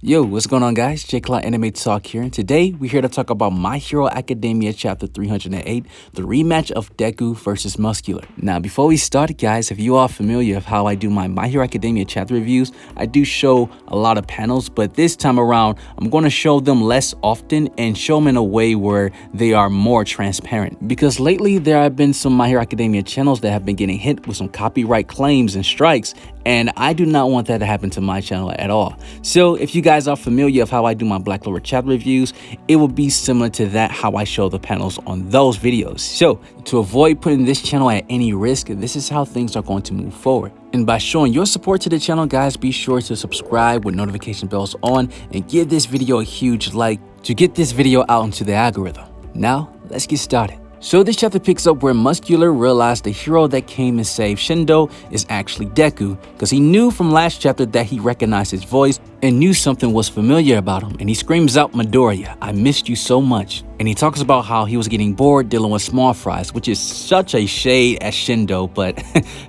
Yo, what's going on guys? J-Cloud Anime Talk here, and today we're here to talk about My Hero Academia Chapter 308, the rematch of Deku versus Muscular. Now, before we start guys, if you are familiar of how I do my Hero Academia chapter reviews, I do show a lot of panels, but this time around, I'm going to show them less often and show them in a way where they are more transparent. Because lately, there have been some My Hero Academia channels that have been getting hit with some copyright claims and strikes, and I do not want that to happen to my channel at all. So if you guys are familiar of how I do my Black Clover chapter reviews, it will be similar to that, how I show the panels on those videos. So to avoid putting this channel at any risk, this is how things are going to move forward. And by showing your support to the channel, guys, be sure to subscribe with notification bells on and give this video a huge like to get this video out into the algorithm. Now, let's get started. So this chapter picks up where Muscular realized the hero that came and saved Shindo is actually Deku, because he knew from last chapter that he recognized his voice and knew something was familiar about him, and he screams out, "Midoriya, I missed you so much." And he talks about how he was getting bored dealing with small fries, which is such a shade at Shindo, but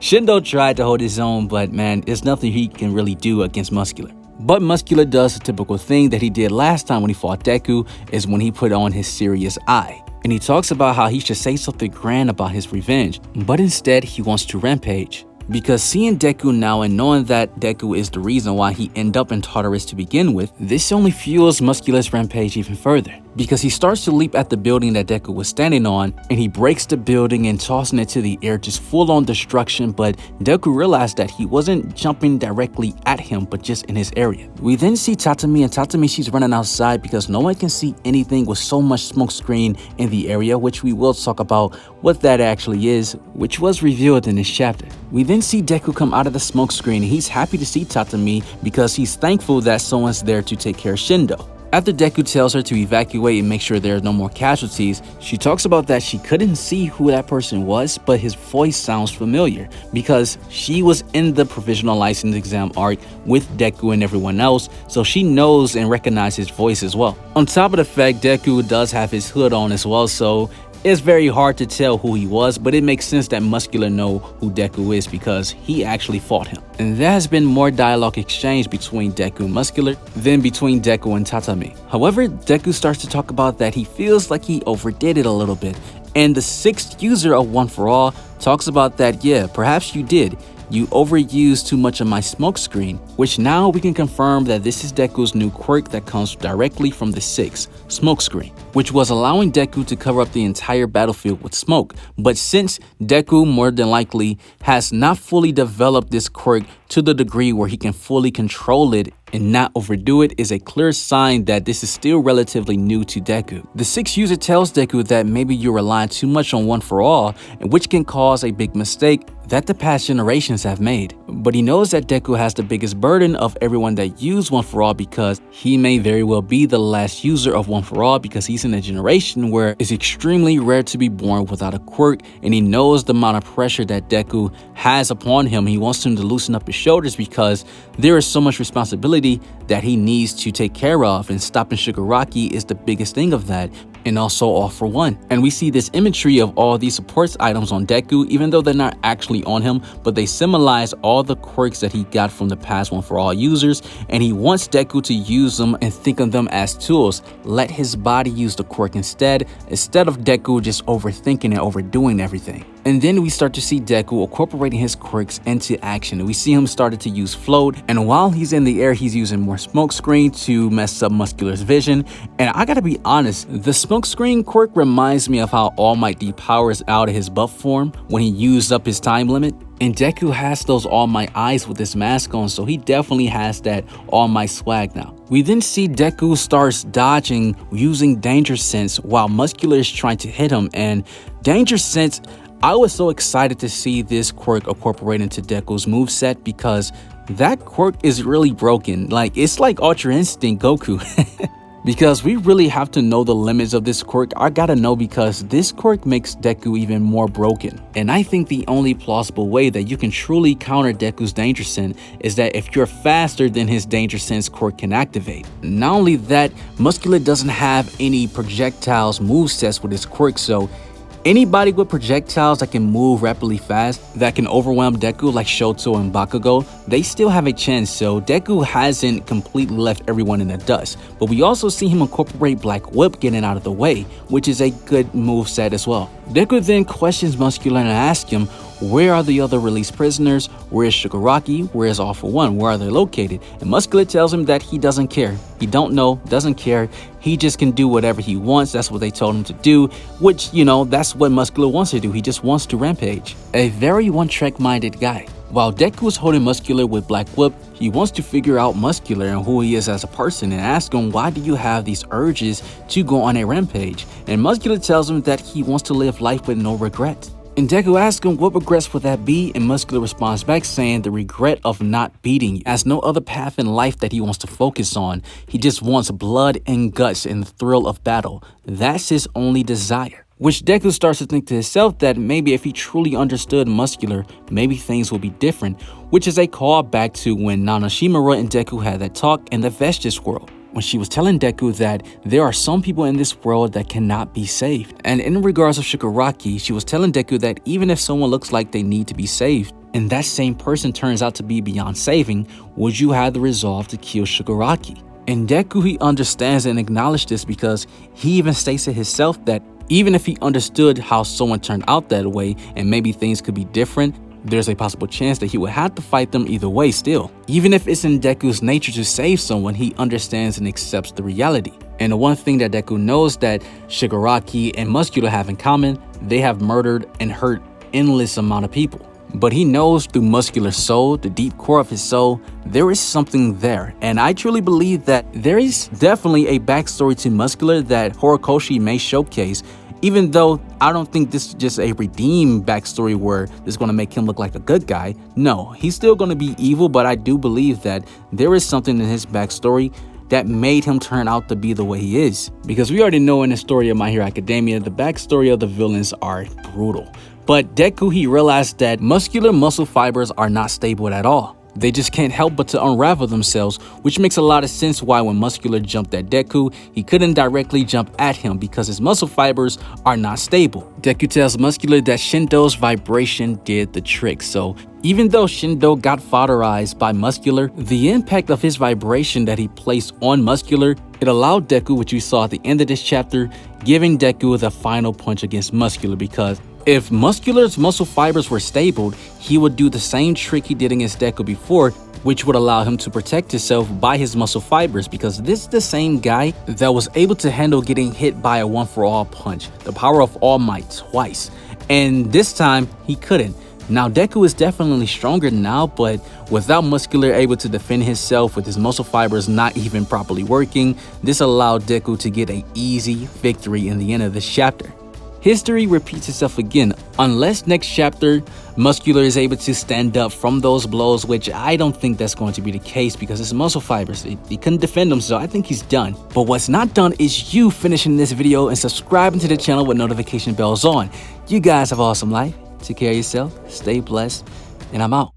Shindo tried to hold his own, but man, there's nothing he can really do against Muscular. But Muscular does the typical thing that he did last time when he fought Deku, is when he put on his serious eye. And he talks about how he should say something grand about his revenge, but instead he wants to rampage. Because seeing Deku now and knowing that Deku is the reason why he ended up in Tartarus to begin with, this only fuels Muscular's rampage even further. Because he starts to leap at the building that Deku was standing on, and he breaks the building and tossing it to the air, just full on destruction. But Deku realized that he wasn't jumping directly at him, but just in his area. We then see Tatami, and Tatami, she's running outside because no one can see anything with so much smoke screen in the area, which we will talk about what that actually is, which was revealed in this chapter. We then see Deku come out of the smoke screen, and he's happy to see Tatami because he's thankful that someone's there to take care of Shindo. After Deku tells her to evacuate and make sure there are no more casualties, she talks about that she couldn't see who that person was, but his voice sounds familiar because she was in the provisional license exam arc with Deku and everyone else, so she knows and recognizes his voice as well. On top of the fact, Deku does have his hood on as well, so it's very hard to tell who he was, but it makes sense that Muscular know who Deku is because he actually fought him. And there has been more dialogue exchange between Deku and Muscular than between Deku and Tatami. However, Deku starts to talk about that he feels like he overdid it a little bit. And the 6th user of One For All talks about that, yeah, perhaps you did. You overused too much of my smoke screen, which now we can confirm that this is Deku's new quirk that comes directly from the 6th, smoke screen, which was allowing Deku to cover up the entire battlefield with smoke. But since Deku more than likely has not fully developed this quirk to the degree where he can fully control it and not overdo it, is a clear sign that this is still relatively new to Deku. The 6th user tells Deku that maybe you're relying too much on One For All, and which can cause a big mistake that the past generations have made. But he knows that Deku has the biggest burden of everyone that used One For All because he may very well be the last user of One For All, because he's in a generation where it's extremely rare to be born without a quirk, and he knows the amount of pressure that Deku has upon him. He wants him to loosen up his shoulders because there is so much responsibility that he needs to take care of, and stopping Shigaraki is the biggest thing of that, and also All For One. And we see this imagery of all these supports items on Deku, even though they're not actually on him, but they symbolize all the quirks that he got from the past One For All users, and he wants Deku to use them and think of them as tools. Let his body use the quirk instead of Deku just overthinking and overdoing everything. And then we start to see Deku incorporating his quirks into action. We see him started to use float, and while he's in the air, he's using more smoke screen to mess up Muscular's vision. And I gotta be honest, the smoke screen quirk reminds me of how All Might depowers out of his buff form when he used up his time limit. And Deku has those All Might eyes with his mask on, so he definitely has that All Might swag now. We then see Deku starts dodging using Danger Sense while Muscular is trying to hit him. And Danger Sense, I was so excited to see this quirk incorporated into Deku's moveset because that quirk is really broken. Like, it's like Ultra Instinct Goku. Because we really have to know the limits of this quirk. I gotta know, because this quirk makes Deku even more broken. And I think the only plausible way that you can truly counter Deku's Danger Sense is that if you're faster than his Danger Sense quirk can activate. Not only that, Muscular doesn't have any projectiles movesets with his quirk, so Anybody with projectiles that can move rapidly fast, that can overwhelm Deku like Shoto and Bakugo, they still have a chance, so Deku hasn't completely left everyone in the dust. But we also see him incorporate Black Whip getting out of the way, which is a good moveset as well. Deku then questions Muscular and asks him, where are the other released prisoners? Where is Shigaraki? Where is All For One? Where are they located? And Muscular tells him that he doesn't care. He don't know, doesn't care. He just can do whatever he wants. That's what they told him to do, which, you know, that's what Muscular wants to do. He just wants to rampage. A very one-track minded guy. While Deku is holding Muscular with Black Whip, he wants to figure out Muscular and who he is as a person and ask him, why do you have these urges to go on a rampage? And Muscular tells him that he wants to live life with no regrets. And Deku asks him what regrets would that be, and Muscular responds back saying the regret of not beating you. Has no other path in life that he wants to focus on. He just wants blood and guts and the thrill of battle. That's his only desire. Which Deku starts to think to himself that maybe if he truly understood Muscular, maybe things would be different, which is a callback to when Nanashimura and Deku had that talk in the Vestige world, when she was telling Deku that there are some people in this world that cannot be saved. And in regards of Shigaraki, she was telling Deku that even if someone looks like they need to be saved, and that same person turns out to be beyond saving, would you have the resolve to kill Shigaraki? And Deku, he understands and acknowledges this because he even states to himself that even if he understood how someone turned out that way and maybe things could be different, there's a possible chance that he would have to fight them either way still. Even if it's in Deku's nature to save someone, he understands and accepts the reality. And the one thing that Deku knows that Shigaraki and Muscular have in common, they have murdered and hurt endless amount of people. But he knows through Muscular's soul, the deep core of his soul, there is something there. And I truly believe that there is definitely a backstory to Muscular that Horikoshi may showcase, even though I don't think this is just a redeemed backstory where it's going to make him look like a good guy. No, he's still going to be evil, but I do believe that there is something in his backstory that made him turn out to be the way he is. Because we already know in the story of My Hero Academia, the backstory of the villains are brutal. But Deku, he realized that muscular muscle fibers are not stable at all. They just can't help but to unravel themselves, which makes a lot of sense why when Muscular jumped at Deku, he couldn't directly jump at him because his muscle fibers are not stable. Deku tells Muscular that Shindo's vibration did the trick, so even though Shindo got fodderized by Muscular, the impact of his vibration that he placed on Muscular, it allowed Deku, which we saw at the end of this chapter, giving Deku the final punch against Muscular, because if Muscular's muscle fibers were stable, he would do the same trick he did against Deku before, which would allow him to protect himself by his muscle fibers, because this is the same guy that was able to handle getting hit by a one-for-all punch, the power of All Might, twice, and this time he couldn't. Now Deku is definitely stronger now, but without Muscular able to defend himself with his muscle fibers not even properly working, this allowed Deku to get an easy victory in the end of this chapter. History repeats itself again, unless next chapter Muscular is able to stand up from those blows, which I don't think that's going to be the case because his muscle fibers, he couldn't defend them, so I think he's done. But what's not done is you finishing this video and subscribing to the channel with notification bells on. You guys have an awesome life. Take care of yourself, stay blessed, and I'm out.